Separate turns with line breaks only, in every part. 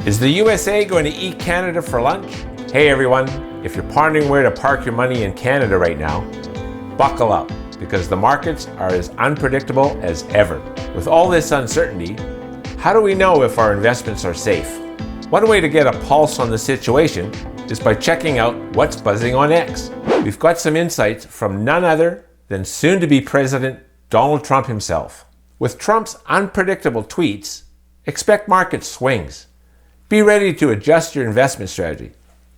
Is the USA going to eat Canada for lunch? Hey everyone, if you're pondering where to park your money in Canada right now, buckle up, because the markets are as unpredictable as ever. With all this uncertainty, how do we know if our investments are safe? One way to get a pulse on the situation is by checking out what's buzzing on X. We've got some insights from none other than soon-to-be President Donald Trump himself. With Trump's unpredictable tweets, expect market swings. Be ready to adjust your investment strategy,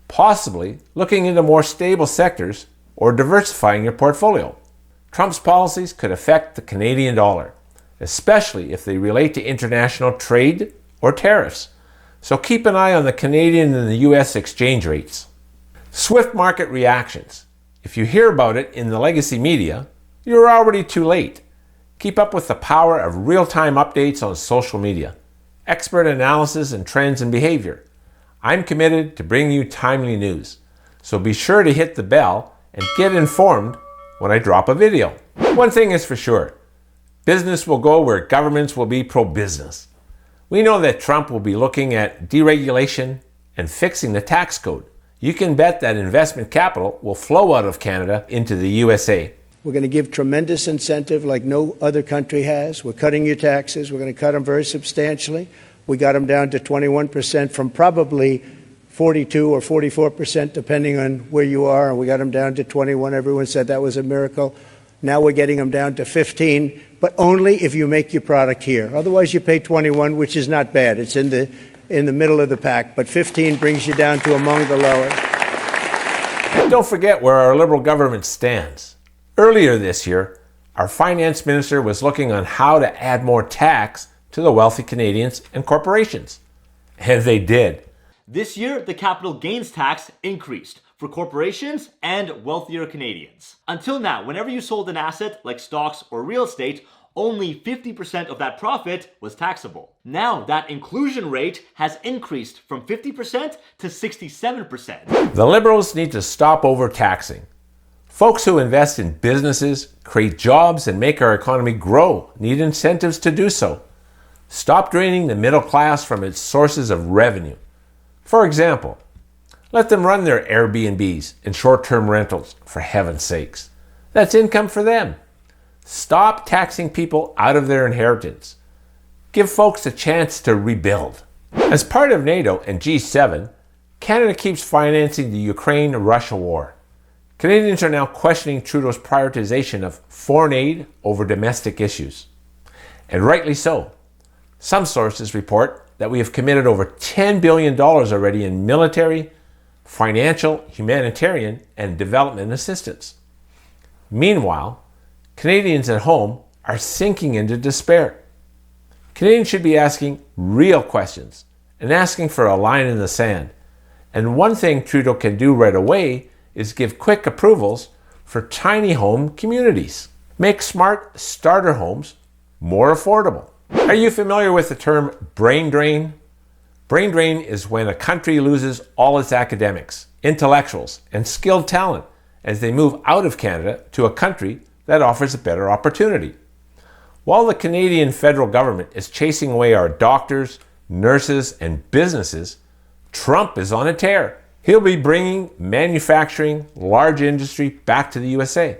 possibly looking into more stable sectors or diversifying your portfolio. Trump's policies could affect the Canadian dollar, especially if they relate to international trade or tariffs. So keep an eye on the Canadian and the US exchange rates. Swift market reactions. If you hear about it in the legacy media, you're already too late. Keep up with the power of real-time updates on social media, expert analysis and trends in behavior. I'm committed to bringing you timely news, so be sure to hit the bell and get informed when I drop a video. One thing is for sure, business will go where governments will be pro-business. We know that Trump will be looking at deregulation and fixing the tax code. You can bet that investment capital will flow out of Canada into the USA.
We're going to give tremendous incentive like no other country has. We're cutting your taxes. We're going to cut them very substantially. We got them down to 21% from probably 42 or 44%, depending on where you are. And we got them down to 21. Everyone said that was a miracle. Now we're getting them down to 15, but only if you make your product here. Otherwise, you pay 21, which is not bad. It's in the middle of the pack, but 15 brings you down to among the lowest.
And don't forget where our Liberal government stands. Earlier this year, our finance minister was looking on how to add more tax to the wealthy Canadians and corporations. And they did.
This year, the capital gains tax increased for corporations and wealthier Canadians. Until now, whenever you sold an asset like stocks or real estate, only 50% of that profit was taxable. Now that inclusion rate has increased from 50% to 67%.
The Liberals need to stop overtaxing. Folks who invest in businesses, create jobs, and make our economy grow need incentives to do so. Stop draining the middle class from its sources of revenue. For example, let them run their Airbnbs and short-term rentals, for heaven's sakes. That's income for them. Stop taxing people out of their inheritance. Give folks a chance to rebuild. As part of NATO and G7, Canada keeps financing the Ukraine-Russia war. Canadians are now questioning Trudeau's prioritization of foreign aid over domestic issues. And rightly so. Some sources report that we have committed over $10 billion already in military, financial, humanitarian, and development assistance. Meanwhile, Canadians at home are sinking into despair. Canadians should be asking real questions and asking for a line in the sand. And one thing Trudeau can do right away is give quick approvals for tiny home communities. Make smart starter homes more affordable. Are you familiar with the term brain drain? Brain drain is when a country loses all its academics, intellectuals, and skilled talent as they move out of Canada to a country that offers a better opportunity. While the Canadian federal government is chasing away our doctors, nurses, and businesses, Trump is on a tear. He'll be bringing manufacturing, large industry back to the USA.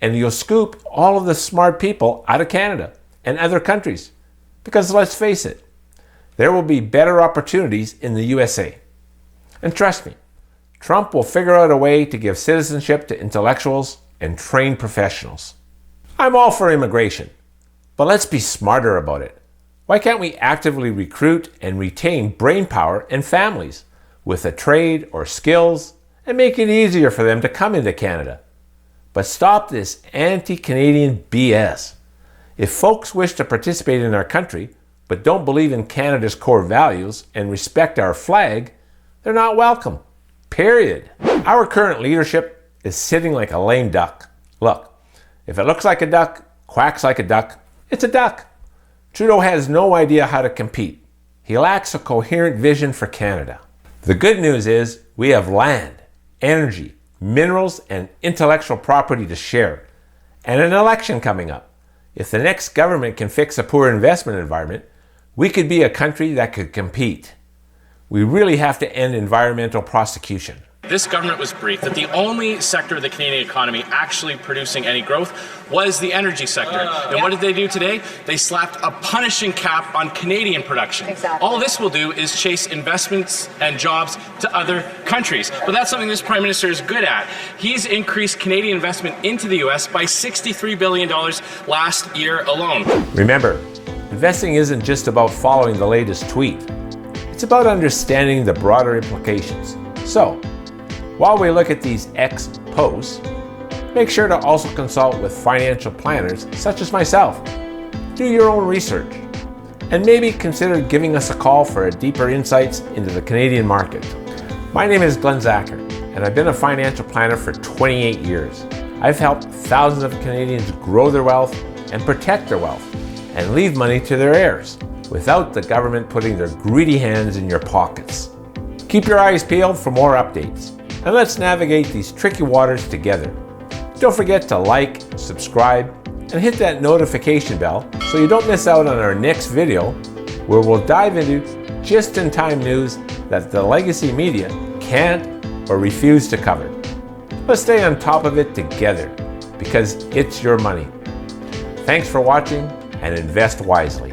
And he'll scoop all of the smart people out of Canada and other countries. Because let's face it, there will be better opportunities in the USA. And trust me, Trump will figure out a way to give citizenship to intellectuals and trained professionals. I'm all for immigration, but let's be smarter about it. Why can't we actively recruit and retain brainpower and families with a trade or skills and make it easier for them to come into Canada? But stop this anti-Canadian BS. If folks wish to participate in our country, but don't believe in Canada's core values and respect our flag, they're not welcome. Period. Our current leadership is sitting like a lame duck. Look, if it looks like a duck, quacks like a duck, it's a duck. Trudeau has no idea how to compete. He lacks a coherent vision for Canada. The good news is we have land, energy, minerals, and intellectual property to share, and an election coming up. If the next government can fix a poor investment environment, we could be a country that could compete. We really have to end environmental prosecution.
This government was briefed that the only sector of the Canadian economy actually producing any growth was the energy sector. And what did they do today? They slapped a punishing cap on Canadian production.
Exactly.
All this will do is chase investments and jobs to other countries. But that's something this Prime Minister is good at. He's increased Canadian investment into the US by $63 billion last year alone.
Remember, investing isn't just about following the latest tweet. It's about understanding the broader implications. So, while we look at these X posts, make sure to also consult with financial planners such as myself. Do your own research, and maybe consider giving us a call for deeper insights into the Canadian market. My name is Glen Zacher, and I've been a financial planner for 28 years. I've helped thousands of Canadians grow their wealth and protect their wealth, and leave money to their heirs, without the government putting their greedy hands in your pockets. Keep your eyes peeled for more updates, and let's navigate these tricky waters together. Don't forget to like, subscribe, and hit that notification bell so you don't miss out on our next video, where we'll dive into just-in-time news that the legacy media can't or refuse to cover. Let's stay on top of it together, because it's your money. Thanks for watching, and invest wisely.